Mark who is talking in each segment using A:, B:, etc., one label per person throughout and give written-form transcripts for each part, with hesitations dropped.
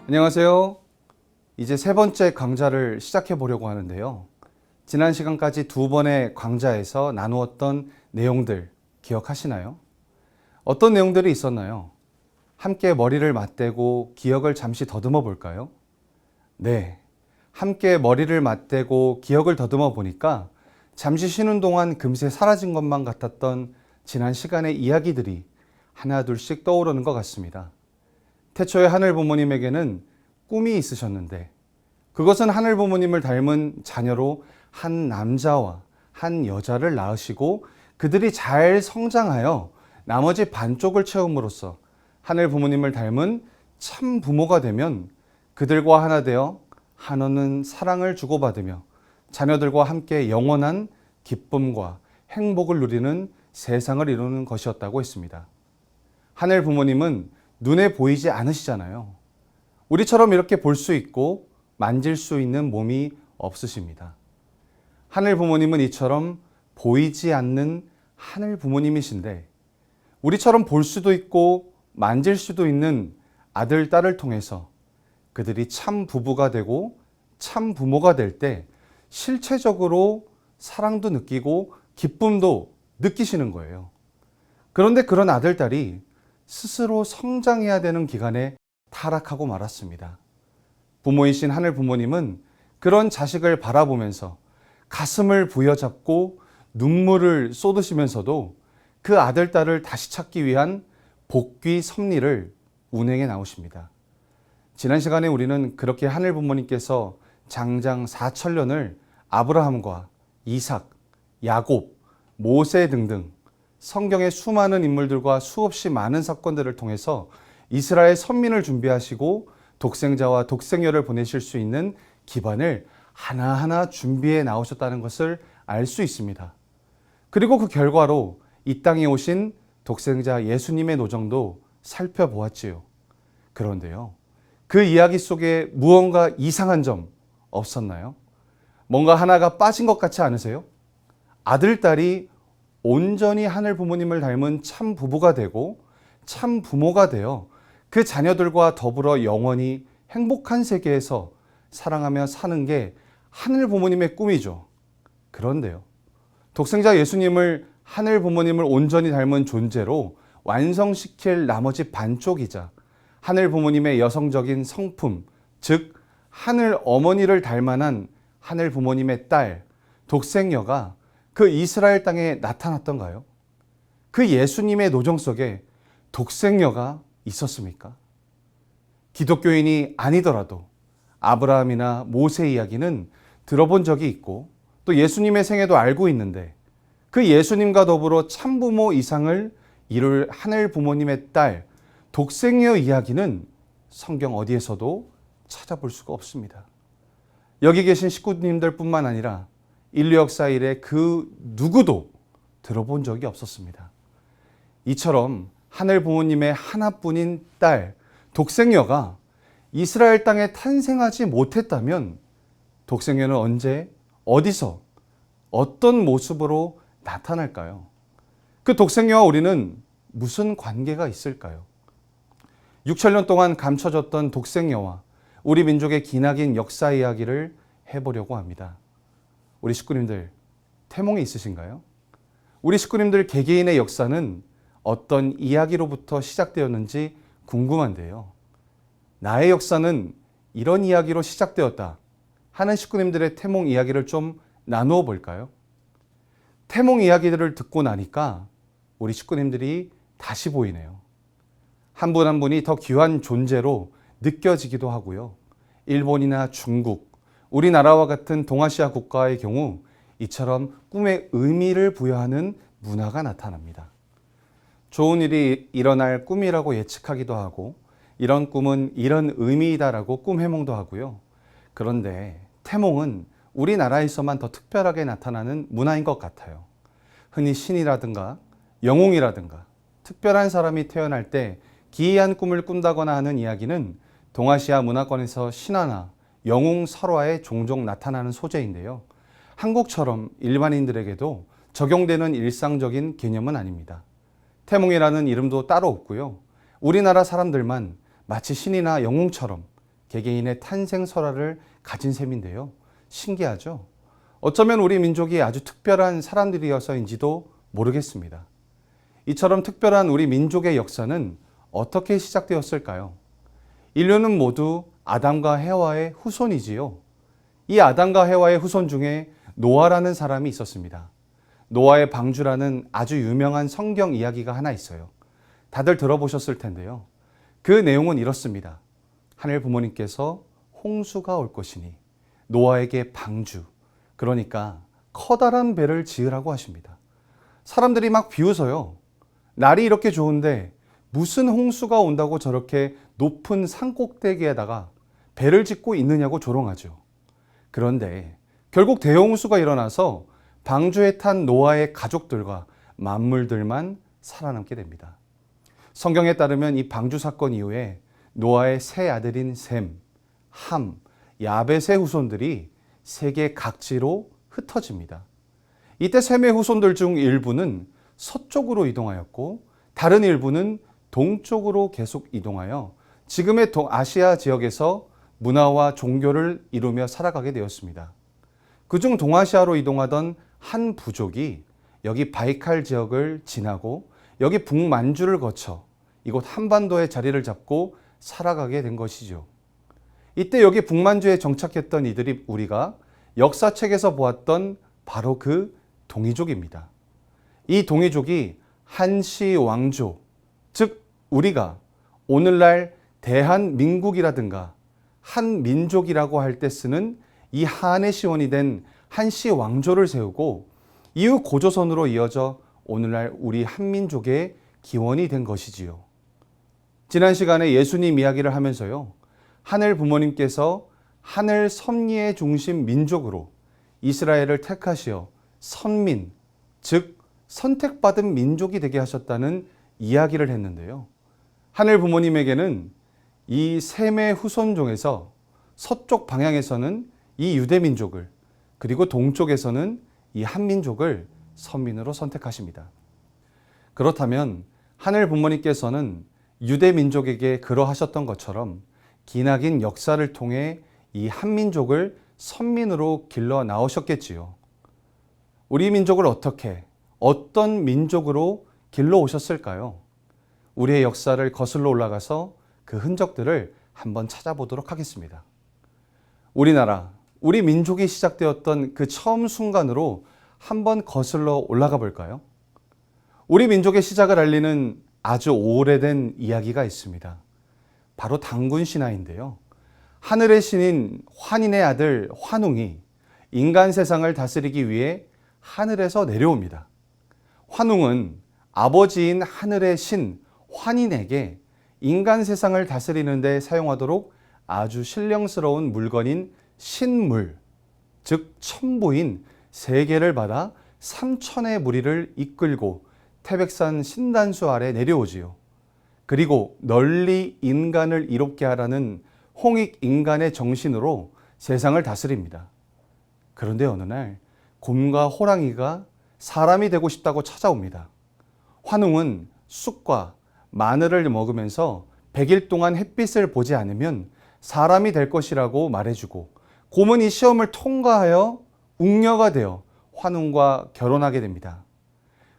A: 안녕하세요. 이제 세 번째 강좌를 시작해 보려고 하는데요. 지난 시간까지 두 번의 강좌에서 나누었던 내용들 기억하시나요? 어떤 내용들이 있었나요? 함께 머리를 맞대고 기억을 잠시 더듬어 볼까요? 네. 함께 머리를 맞대고 기억을 더듬어 보니까 잠시 쉬는 동안 금세 사라진 것만 같았던 지난 시간의 이야기들이 하나둘씩 떠오르는 것 같습니다. 태초에 하늘 부모님에게는 꿈이 있으셨는데 그것은 하늘 부모님을 닮은 자녀로 한 남자와 한 여자를 낳으시고 그들이 잘 성장하여 나머지 반쪽을 채움으로써 하늘 부모님을 닮은 참 부모가 되면 그들과 하나 되어 한없는 사랑을 주고받으며 자녀들과 함께 영원한 기쁨과 행복을 누리는 세상을 이루는 것이었다고 했습니다. 하늘 부모님은 눈에 보이지 않으시잖아요. 우리처럼 이렇게 볼 수 있고 만질 수 있는 몸이 없으십니다. 하늘 부모님은 이처럼 보이지 않는 하늘 부모님이신데 우리처럼 볼 수도 있고 만질 수도 있는 아들, 딸을 통해서 그들이 참 부부가 되고 참 부모가 될 때 실체적으로 사랑도 느끼고 기쁨도 느끼시는 거예요. 그런데 그런 아들, 딸이 스스로 성장해야 되는 기간에 타락하고 말았습니다. 부모이신 하늘 부모님은 그런 자식을 바라보면서 가슴을 부여잡고 눈물을 쏟으시면서도 그 아들, 딸을 다시 찾기 위한 복귀 섭리를 운행해 나오십니다. 지난 시간에 우리는 그렇게 하늘 부모님께서 장장 4천년을 아브라함과 이삭, 야곱, 모세 등등 성경의 수많은 인물들과 수없이 많은 사건들을 통해서 이스라엘 선민을 준비하시고 독생자와 독생녀를 보내실 수 있는 기반을 하나하나 준비해 나오셨다는 것을 알 수 있습니다. 그리고 그 결과로 이 땅에 오신 독생자 예수님의 노정도 살펴보았지요. 그런데요, 그 이야기 속에 무언가 이상한 점 없었나요? 뭔가 하나가 빠진 것 같지 않으세요? 아들, 딸이 온전히 하늘 부모님을 닮은 참 부부가 되고 참 부모가 되어 그 자녀들과 더불어 영원히 행복한 세계에서 사랑하며 사는 게 하늘 부모님의 꿈이죠. 그런데요, 독생자 예수님을 하늘 부모님을 온전히 닮은 존재로 완성시킬 나머지 반쪽이자 하늘 부모님의 여성적인 성품, 즉 하늘 어머니를 닮아난 하늘 부모님의 딸, 독생녀가 그 이스라엘 땅에 나타났던가요? 그 예수님의 노정 속에 독생녀가 있었습니까? 기독교인이 아니더라도 아브라함이나 모세 이야기는 들어본 적이 있고 또 예수님의 생애도 알고 있는데 그 예수님과 더불어 참부모 이상을 이룰 하늘 부모님의 딸, 독생녀 이야기는 성경 어디에서도 찾아볼 수가 없습니다. 여기 계신 식구님들 뿐만 아니라 인류 역사 이래 그 누구도 들어본 적이 없었습니다. 이처럼 하늘 부모님의 하나뿐인 딸, 독생녀가 이스라엘 땅에 탄생하지 못했다면 독생녀는 언제, 어디서, 어떤 모습으로 나타날까요? 그 독생녀와 우리는 무슨 관계가 있을까요? 6천년 동안 감춰졌던 독생녀와 우리 민족의 기나긴 역사 이야기를 해보려고 합니다. 우리 식구님들, 태몽이 있으신가요? 우리 식구님들 개개인의 역사는 어떤 이야기로부터 시작되었는지 궁금한데요. 나의 역사는 이런 이야기로 시작되었다 하는 식구님들의 태몽 이야기를 좀 나누어 볼까요? 태몽 이야기들을 듣고 나니까 우리 식구님들이 다시 보이네요. 한 분 한 분이 더 귀한 존재로 느껴지기도 하고요. 일본이나 중국, 우리나라와 같은 동아시아 국가의 경우 이처럼 꿈에 의미를 부여하는 문화가 나타납니다. 좋은 일이 일어날 꿈이라고 예측하기도 하고 이런 꿈은 이런 의미이다라고 꿈 해몽도 하고요. 그런데 태몽은 우리나라에서만 더 특별하게 나타나는 문화인 것 같아요. 흔히 신이라든가 영웅이라든가 특별한 사람이 태어날 때 기이한 꿈을 꾼다거나 하는 이야기는 동아시아 문화권에서 신화나 영웅 설화에 종종 나타나는 소재인데요. 한국처럼 일반인들에게도 적용되는 일상적인 개념은 아닙니다. 태몽이라는 이름도 따로 없고요. 우리나라 사람들만 마치 신이나 영웅처럼 개개인의 탄생 설화를 가진 셈인데요. 신기하죠? 어쩌면 우리 민족이 아주 특별한 사람들이어서인지도 모르겠습니다. 이처럼 특별한 우리 민족의 역사는 어떻게 시작되었을까요? 인류는 모두 아담과 해와의 후손이지요. 이 아담과 해와의 후손 중에 노아라는 사람이 있었습니다. 노아의 방주라는 아주 유명한 성경 이야기가 하나 있어요. 다들 들어보셨을 텐데요. 그 내용은 이렇습니다. 하늘 부모님께서 홍수가 올 것이니 노아에게 방주, 그러니까 커다란 배를 지으라고 하십니다. 사람들이 막 비웃어요. 날이 이렇게 좋은데 무슨 홍수가 온다고 저렇게 높은 산꼭대기에다가 배를 짓고 있느냐고 조롱하죠. 그런데 결국 대홍수가 일어나서 방주에 탄 노아의 가족들과 만물들만 살아남게 됩니다. 성경에 따르면 이 방주 사건 이후에 노아의 세 아들인 셈, 함, 야벳의 후손들이 세계 각지로 흩어집니다. 이때 셈의 후손들 중 일부는 서쪽으로 이동하였고 다른 일부는 동쪽으로 계속 이동하여 지금의 동아시아 지역에서 문화와 종교를 이루며 살아가게 되었습니다. 그중 동아시아로 이동하던 한 부족이 여기 바이칼 지역을 지나고 여기 북만주를 거쳐 이곳 한반도에 자리를 잡고 살아가게 된 것이죠. 이때 여기 북만주에 정착했던 이들이 우리가 역사책에서 보았던 바로 그 동이족입니다. 이 동이족이 한시 왕조, 즉 우리가 오늘날 대한민국이라든가 한민족이라고 할 때 쓰는 이 한의 시원이 된 한시 왕조를 세우고 이후 고조선으로 이어져 오늘날 우리 한민족의 기원이 된 것이지요. 지난 시간에 예수님 이야기를 하면서요. 하늘 부모님께서 하늘 섭리의 중심 민족으로 이스라엘을 택하시어 선민, 즉 선택받은 민족이 되게 하셨다는 이야기를 했는데요. 하늘 부모님에게는 이 셈의 후손 중에서 서쪽 방향에서는 이 유대 민족을 그리고 동쪽에서는 이 한민족을 선민으로 선택하십니다. 그렇다면 하늘 부모님께서는 유대 민족에게 그러하셨던 것처럼 기나긴 역사를 통해 이 한민족을 선민으로 길러 나오셨겠지요. 우리 민족을 어떻게, 어떤 민족으로 길러 오셨을까요? 우리의 역사를 거슬러 올라가서 그 흔적들을 한번 찾아보도록 하겠습니다. 우리나라, 우리 민족이 시작되었던 그 처음 순간으로 한번 거슬러 올라가 볼까요? 우리 민족의 시작을 알리는 아주 오래된 이야기가 있습니다. 바로 단군 신화인데요. 하늘의 신인 환인의 아들 환웅이 인간 세상을 다스리기 위해 하늘에서 내려옵니다. 환웅은 아버지인 하늘의 신 환인에게 인간 세상을 다스리는 데 사용하도록 아주 신령스러운 물건인 신물, 즉 천부인 3개를 받아 3천의 무리를 이끌고 태백산 신단수 아래 내려오지요. 그리고 널리 인간을 이롭게 하라는 홍익 인간의 정신으로 세상을 다스립니다. 그런데 어느 날 곰과 호랑이가 사람이 되고 싶다고 찾아옵니다. 환웅은 쑥과 마늘을 먹으면서 100일 동안 햇빛을 보지 않으면 사람이 될 것이라고 말해주고 곰은 이 시험을 통과하여 웅녀가 되어 환웅과 결혼하게 됩니다.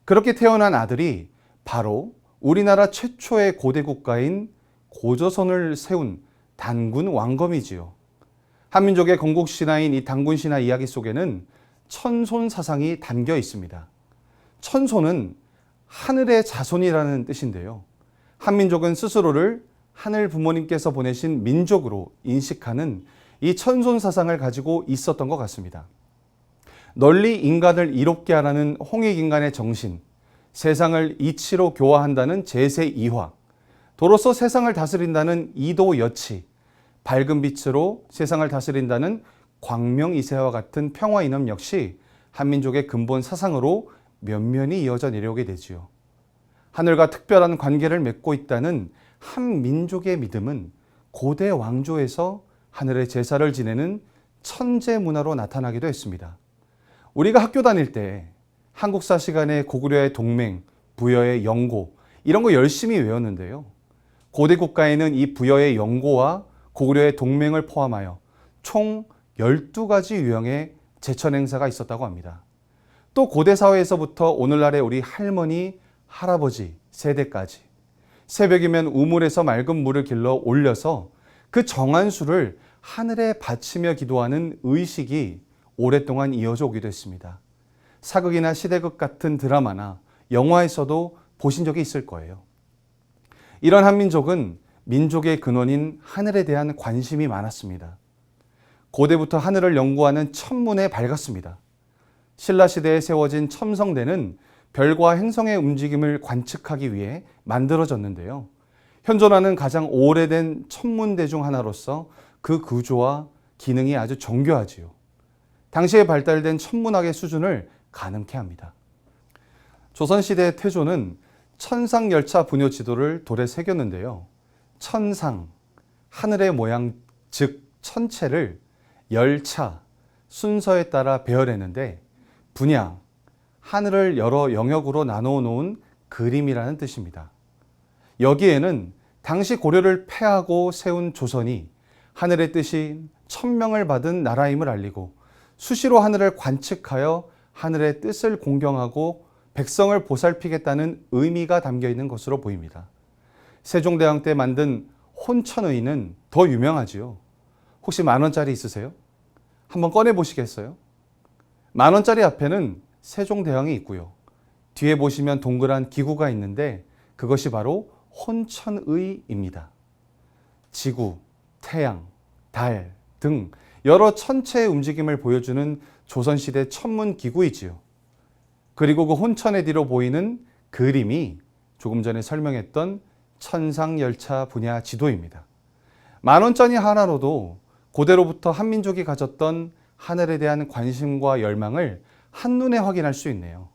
A: 그렇게 태어난 아들이 바로 우리나라 최초의 고대 국가인 고조선을 세운 단군 왕검이지요. 한민족의 건국 신화인 이 단군 신화 이야기 속에는 천손 사상이 담겨 있습니다. 천손은 하늘의 자손이라는 뜻인데요. 한민족은 스스로를 하늘 부모님께서 보내신 민족으로 인식하는 이 천손 사상을 가지고 있었던 것 같습니다. 널리 인간을 이롭게 하라는 홍익인간의 정신, 세상을 이치로 교화한다는 제세이화, 도로서 세상을 다스린다는 이도여치, 밝은 빛으로 세상을 다스린다는 광명이세와 같은 평화이념 역시 한민족의 근본 사상으로 면면이 이어져 내려오게 되지요. 하늘과 특별한 관계를 맺고 있다는 한 민족의 믿음은 고대 왕조에서 하늘의 제사를 지내는 천재 문화로 나타나기도 했습니다. 우리가 학교 다닐 때 한국사 시간에 고구려의 동맹, 부여의 영고 이런 거 열심히 외웠는데요. 고대 국가에는 이 부여의 영고와 고구려의 동맹을 포함하여 총 12가지 유형의 제천 행사가 있었다고 합니다. 또 고대 사회에서부터 오늘날의 우리 할머니, 할아버지 세대까지 새벽이면 우물에서 맑은 물을 길러 올려서 그 정한 수를 하늘에 바치며 기도하는 의식이 오랫동안 이어져 오기도 했습니다. 사극이나 시대극 같은 드라마나 영화에서도 보신 적이 있을 거예요. 이런 한민족은 민족의 근원인 하늘에 대한 관심이 많았습니다. 고대부터 하늘을 연구하는 천문에 밝았습니다. 신라시대에 세워진 첨성대는 별과 행성의 움직임을 관측하기 위해 만들어졌는데요. 현존하는 가장 오래된 천문대 중 하나로서 그 구조와 기능이 아주 정교하지요. 당시에 발달된 천문학의 수준을 가늠케 합니다. 조선시대 태조는 천상열차 분요 지도를 돌에 새겼는데요. 천상, 하늘의 모양, 즉 천체를 열차, 순서에 따라 배열했는데 분야, 하늘을 여러 영역으로 나누어 놓은 그림이라는 뜻입니다. 여기에는 당시 고려를 패하고 세운 조선이 하늘의 뜻인 천명을 받은 나라임을 알리고 수시로 하늘을 관측하여 하늘의 뜻을 공경하고 백성을 보살피겠다는 의미가 담겨 있는 것으로 보입니다. 세종대왕 때 만든 혼천의는 더 유명하지요. 혹시 10,000원짜리 있으세요? 한번 꺼내 보시겠어요? 10,000원짜리 앞에는 세종대왕이 있고요. 뒤에 보시면 동그란 기구가 있는데 그것이 바로 혼천의입니다. 지구, 태양, 달 등 여러 천체의 움직임을 보여주는 조선시대 천문기구이지요. 그리고 그 혼천의 뒤로 보이는 그림이 조금 전에 설명했던 천상열차 분야 지도입니다. 10,000원짜리 하나로도 고대로부터 한민족이 가졌던 하늘에 대한 관심과 열망을 한눈에 확인할 수 있네요.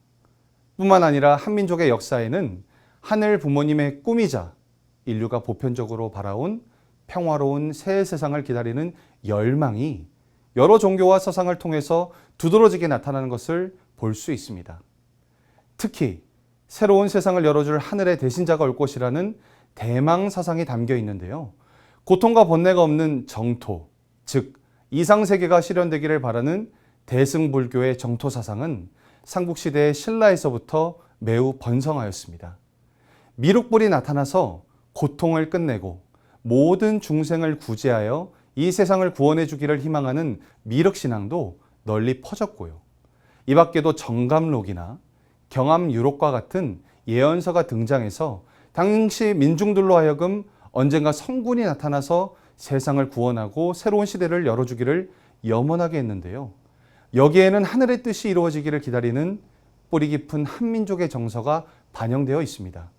A: 뿐만 아니라 한민족의 역사에는 하늘 부모님의 꿈이자 인류가 보편적으로 바라온 평화로운 새 세상을 기다리는 열망이 여러 종교와 서상을 통해서 두드러지게 나타나는 것을 볼 수 있습니다. 특히 새로운 세상을 열어줄 하늘의 대신자가 올 것이라는 대망 사상이 담겨 있는데요. 고통과 번뇌가 없는 정토, 즉 이상세계가 실현되기를 바라는 대승불교의 정토 사상은 삼국시대의 신라에서부터 매우 번성하였습니다. 미륵불이 나타나서 고통을 끝내고 모든 중생을 구제하여 이 세상을 구원해 주기를 희망하는 미륵신앙도 널리 퍼졌고요. 이 밖에도 정감록이나 경암유록과 같은 예언서가 등장해서 당시 민중들로 하여금 언젠가 성군이 나타나서 세상을 구원하고 새로운 시대를 열어주기를 염원하게 했는데요. 여기에는 하늘의 뜻이 이루어지기를 기다리는 뿌리 깊은 한민족의 정서가 반영되어 있습니다.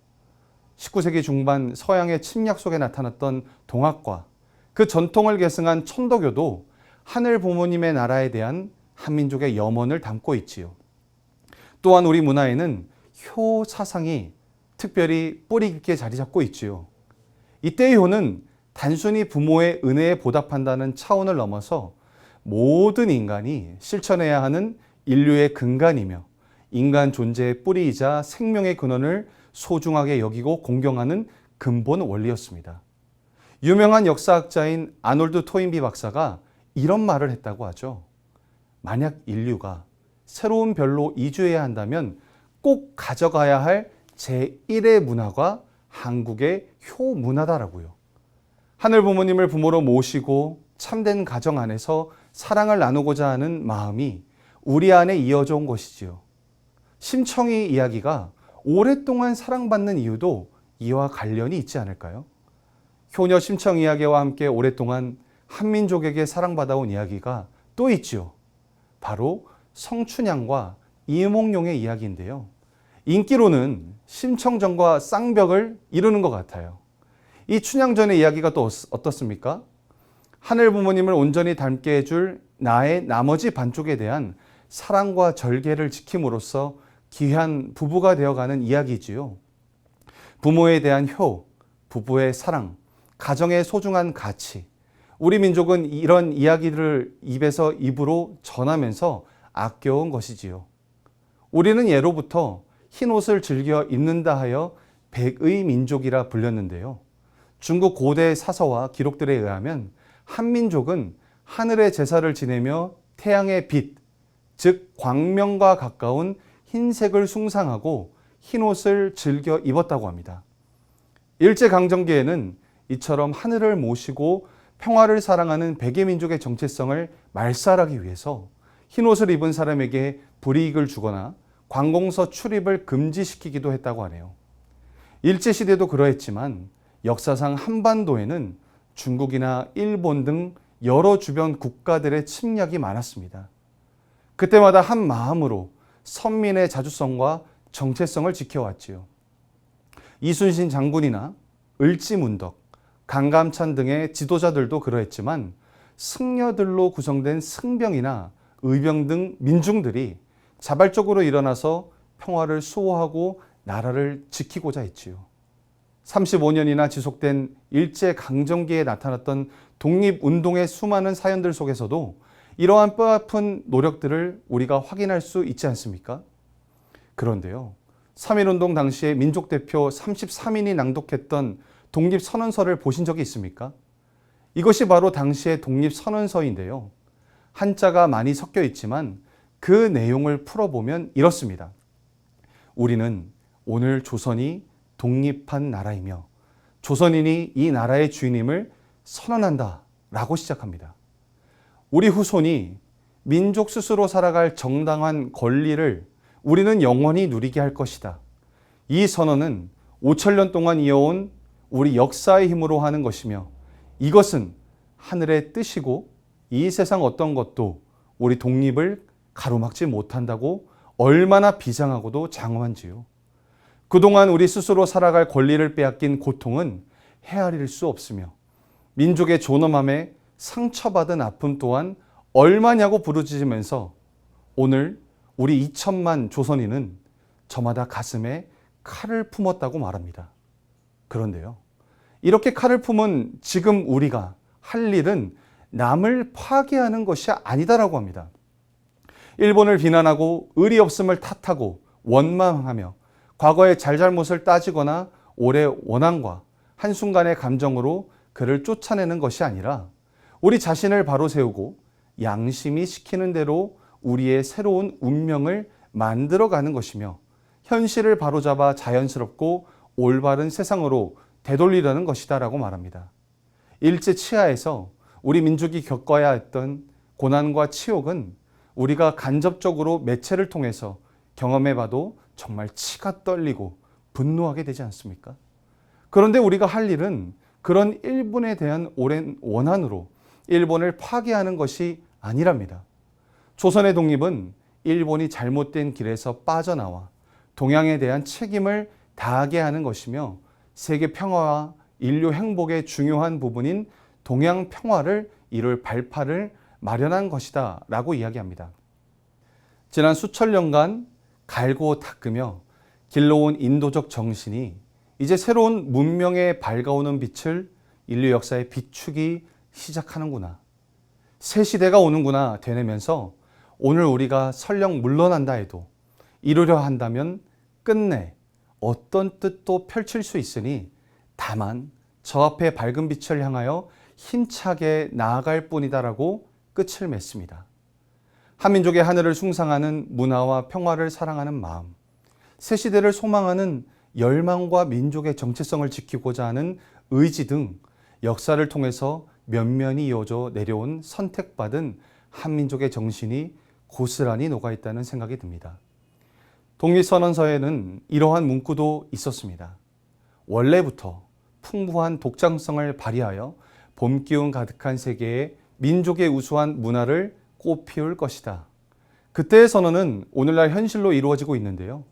A: 19세기 중반 서양의 침략 속에 나타났던 동학과 그 전통을 계승한 천도교도 하늘 부모님의 나라에 대한 한민족의 염원을 담고 있지요. 또한 우리 문화에는 효 사상이 특별히 뿌리 깊게 자리 잡고 있지요. 이때의 효는 단순히 부모의 은혜에 보답한다는 차원을 넘어서 모든 인간이 실천해야 하는 인류의 근간이며 인간 존재의 뿌리이자 생명의 근원을 소중하게 여기고 공경하는 근본 원리였습니다. 유명한 역사학자인 아놀드 토인비 박사가 이런 말을 했다고 하죠. 만약 인류가 새로운 별로 이주해야 한다면 꼭 가져가야 할 제1의 문화가 한국의 효문화다라고요. 하늘 부모님을 부모로 모시고 참된 가정 안에서 사랑을 나누고자 하는 마음이 우리 안에 이어져 온 것이지요. 심청이 이야기가 오랫동안 사랑받는 이유도 이와 관련이 있지 않을까요? 효녀 심청 이야기와 함께 오랫동안 한민족에게 사랑받아온 이야기가 또 있지요. 바로 성춘향과 이몽룡의 이야기인데요. 인기로는 심청전과 쌍벽을 이루는 것 같아요. 이 춘향전의 이야기가 또 어떻습니까? 하늘 부모님을 온전히 닮게 해줄 나의 나머지 반쪽에 대한 사랑과 절개를 지킴으로써 귀한 부부가 되어가는 이야기지요. 부모에 대한 효, 부부의 사랑, 가정의 소중한 가치. 우리 민족은 이런 이야기를 입에서 입으로 전하면서 아껴온 것이지요. 우리는 예로부터 흰 옷을 즐겨 입는다 하여 백의 민족이라 불렸는데요. 중국 고대 사서와 기록들에 의하면 한민족은 하늘의 제사를 지내며 태양의 빛, 즉 광명과 가까운 흰색을 숭상하고 흰옷을 즐겨 입었다고 합니다. 일제강점기에는 이처럼 하늘을 모시고 평화를 사랑하는 백예민족의 정체성을 말살하기 위해서 흰옷을 입은 사람에게 불이익을 주거나 관공서 출입을 금지시키기도 했다고 하네요. 일제시대도 그러했지만 역사상 한반도에는 중국이나 일본 등 여러 주변 국가들의 침략이 많았습니다. 그때마다 한 마음으로 선민의 자주성과 정체성을 지켜왔지요. 이순신 장군이나 을지문덕, 강감찬 등의 지도자들도 그러했지만 승려들로 구성된 승병이나 의병 등 민중들이 자발적으로 일어나서 평화를 수호하고 나라를 지키고자 했지요. 35년이나 지속된 일제강점기에 나타났던 독립운동의 수많은 사연들 속에서도 이러한 뼈아픈 노력들을 우리가 확인할 수 있지 않습니까? 그런데요, 3.1운동 당시에 민족대표 33인이 낭독했던 독립선언서를 보신 적이 있습니까? 이것이 바로 당시의 독립선언서인데요. 한자가 많이 섞여 있지만 그 내용을 풀어보면 이렇습니다. 우리는 오늘 조선이 독립한 나라이며 조선인이 이 나라의 주인임을 선언한다 라고 시작합니다. 우리 후손이 민족 스스로 살아갈 정당한 권리를 우리는 영원히 누리게 할 것이다. 이 선언은 5,000년 동안 이어온 우리 역사의 힘으로 하는 것이며 이것은 하늘의 뜻이고 이 세상 어떤 것도 우리 독립을 가로막지 못한다고 얼마나 비장하고도 장엄한지요. 그동안 우리 스스로 살아갈 권리를 빼앗긴 고통은 헤아릴 수 없으며 민족의 존엄함에 상처받은 아픔 또한 얼마냐고 부르짖으면서 오늘 우리 2천만 조선인은 저마다 가슴에 칼을 품었다고 말합니다. 그런데요, 이렇게 칼을 품은 지금 우리가 할 일은 남을 파괴하는 것이 아니다라고 합니다. 일본을 비난하고 의리 없음을 탓하고 원망하며 과거의 잘잘못을 따지거나 올해 원한과 한순간의 감정으로 그를 쫓아내는 것이 아니라 우리 자신을 바로 세우고 양심이 시키는 대로 우리의 새로운 운명을 만들어가는 것이며 현실을 바로잡아 자연스럽고 올바른 세상으로 되돌리려는 것이다라고 말합니다. 일제 치하에서 우리 민족이 겪어야 했던 고난과 치욕은 우리가 간접적으로 매체를 통해서 경험해봐도 정말 치가 떨리고 분노하게 되지 않습니까? 그런데 우리가 할 일은 그런 일본에 대한 오랜 원한으로 일본을 파괴하는 것이 아니랍니다. 조선의 독립은 일본이 잘못된 길에서 빠져나와 동양에 대한 책임을 다하게 하는 것이며 세계 평화와 인류 행복의 중요한 부분인 동양 평화를 이룰 발판을 마련한 것이다 라고 이야기합니다. 지난 수천 년간 갈고 닦으며 길러온 인도적 정신이 이제 새로운 문명에 밝아오는 빛을 인류 역사에 비추기 시작하는구나. 새 시대가 오는구나 되뇌면서 오늘 우리가 설령 물러난다 해도 이루려 한다면 끝내 어떤 뜻도 펼칠 수 있으니 다만 저 앞에 밝은 빛을 향하여 힘차게 나아갈 뿐이다라고 끝을 맺습니다. 한민족의 하늘을 숭상하는 문화와 평화를 사랑하는 마음, 새 시대를 소망하는 열망과 민족의 정체성을 지키고자 하는 의지 등 역사를 통해서 면면이 이어져 내려온 선택받은 한민족의 정신이 고스란히 녹아있다는 생각이 듭니다. 독립선언서에는 이러한 문구도 있었습니다. 원래부터 풍부한 독창성을 발휘하여 봄 기운 가득한 세계에 민족의 우수한 문화를 꽃피울 것이다. 그때의 선언은 오늘날 현실로 이루어지고 있는데요.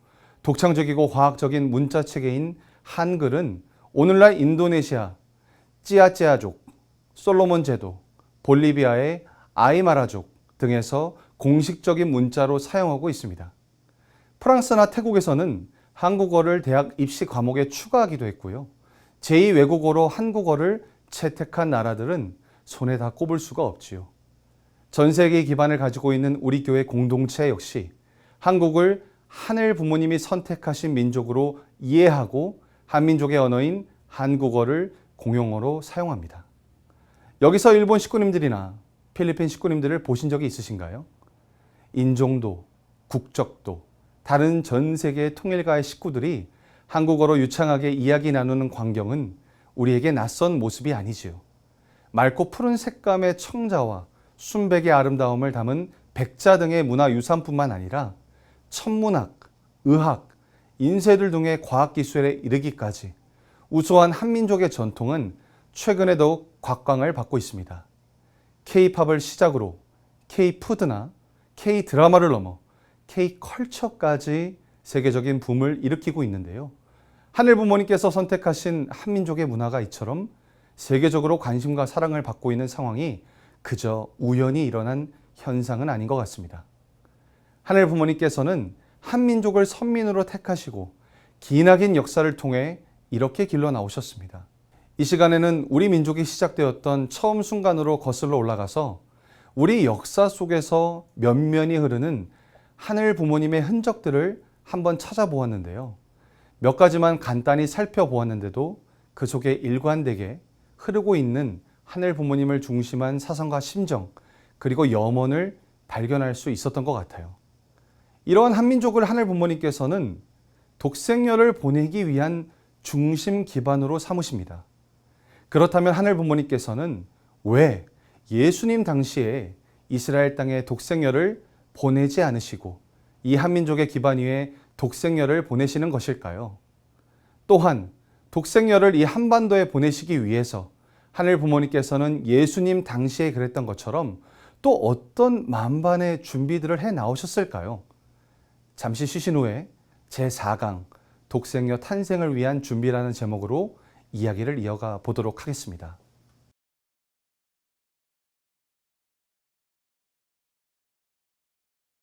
A: 독창적이고 과학적인 문자 체계인 한글은 오늘날 인도네시아 찌아찌아족, 솔로몬 제도, 볼리비아의 아이마라족 등에서 공식적인 문자로 사용하고 있습니다. 프랑스나 태국에서는 한국어를 대학 입시 과목에 추가하기도 했고요. 제2 외국어로 한국어를 채택한 나라들은 손에 다 꼽을 수가 없지요. 전 세계의 기반을 가지고 있는 우리 교회 공동체 역시 한국을 하늘 부모님이 선택하신 민족으로 이해하고 한민족의 언어인 한국어를 공용어로 사용합니다. 여기서 일본 식구님들이나 필리핀 식구님들을 보신 적이 있으신가요? 인종도, 국적도, 다른 전 세계 통일가의 식구들이 한국어로 유창하게 이야기 나누는 광경은 우리에게 낯선 모습이 아니지요. 맑고 푸른 색감의 청자와 순백의 아름다움을 담은 백자 등의 문화유산뿐만 아니라 천문학, 의학, 인쇄들 등의 과학기술에 이르기까지 우수한 한민족의 전통은 최근에 더욱 곽광을 받고 있습니다. K-팝을 시작으로 K-푸드나 K-드라마를 넘어 K-컬처까지 세계적인 붐을 일으키고 있는데요. 하늘 부모님께서 선택하신 한민족의 문화가 이처럼 세계적으로 관심과 사랑을 받고 있는 상황이 그저 우연히 일어난 현상은 아닌 것 같습니다. 하늘 부모님께서는 한민족을 선민으로 택하시고 기나긴 역사를 통해 이렇게 길러 나오셨습니다. 이 시간에는 우리 민족이 시작되었던 처음 순간으로 거슬러 올라가서 우리 역사 속에서 면면이 흐르는 하늘 부모님의 흔적들을 한번 찾아보았는데요. 몇 가지만 간단히 살펴보았는데도 그 속에 일관되게 흐르고 있는 하늘 부모님을 중심한 사상과 심정, 그리고 염원을 발견할 수 있었던 것 같아요. 이러한 한민족을 하늘 부모님께서는 독생녀를 보내기 위한 중심 기반으로 삼으십니다. 그렇다면 하늘 부모님께서는 왜 예수님 당시에 이스라엘 땅에 독생녀를 보내지 않으시고 이 한민족의 기반 위에 독생녀를 보내시는 것일까요? 또한 독생녀를 이 한반도에 보내시기 위해서 하늘 부모님께서는 예수님 당시에 그랬던 것처럼 또 어떤 만반의 준비들을 해 나오셨을까요? 잠시 쉬신 후에 제4강 독생녀 탄생을 위한 준비라는 제목으로 이야기를 이어가 보도록 하겠습니다.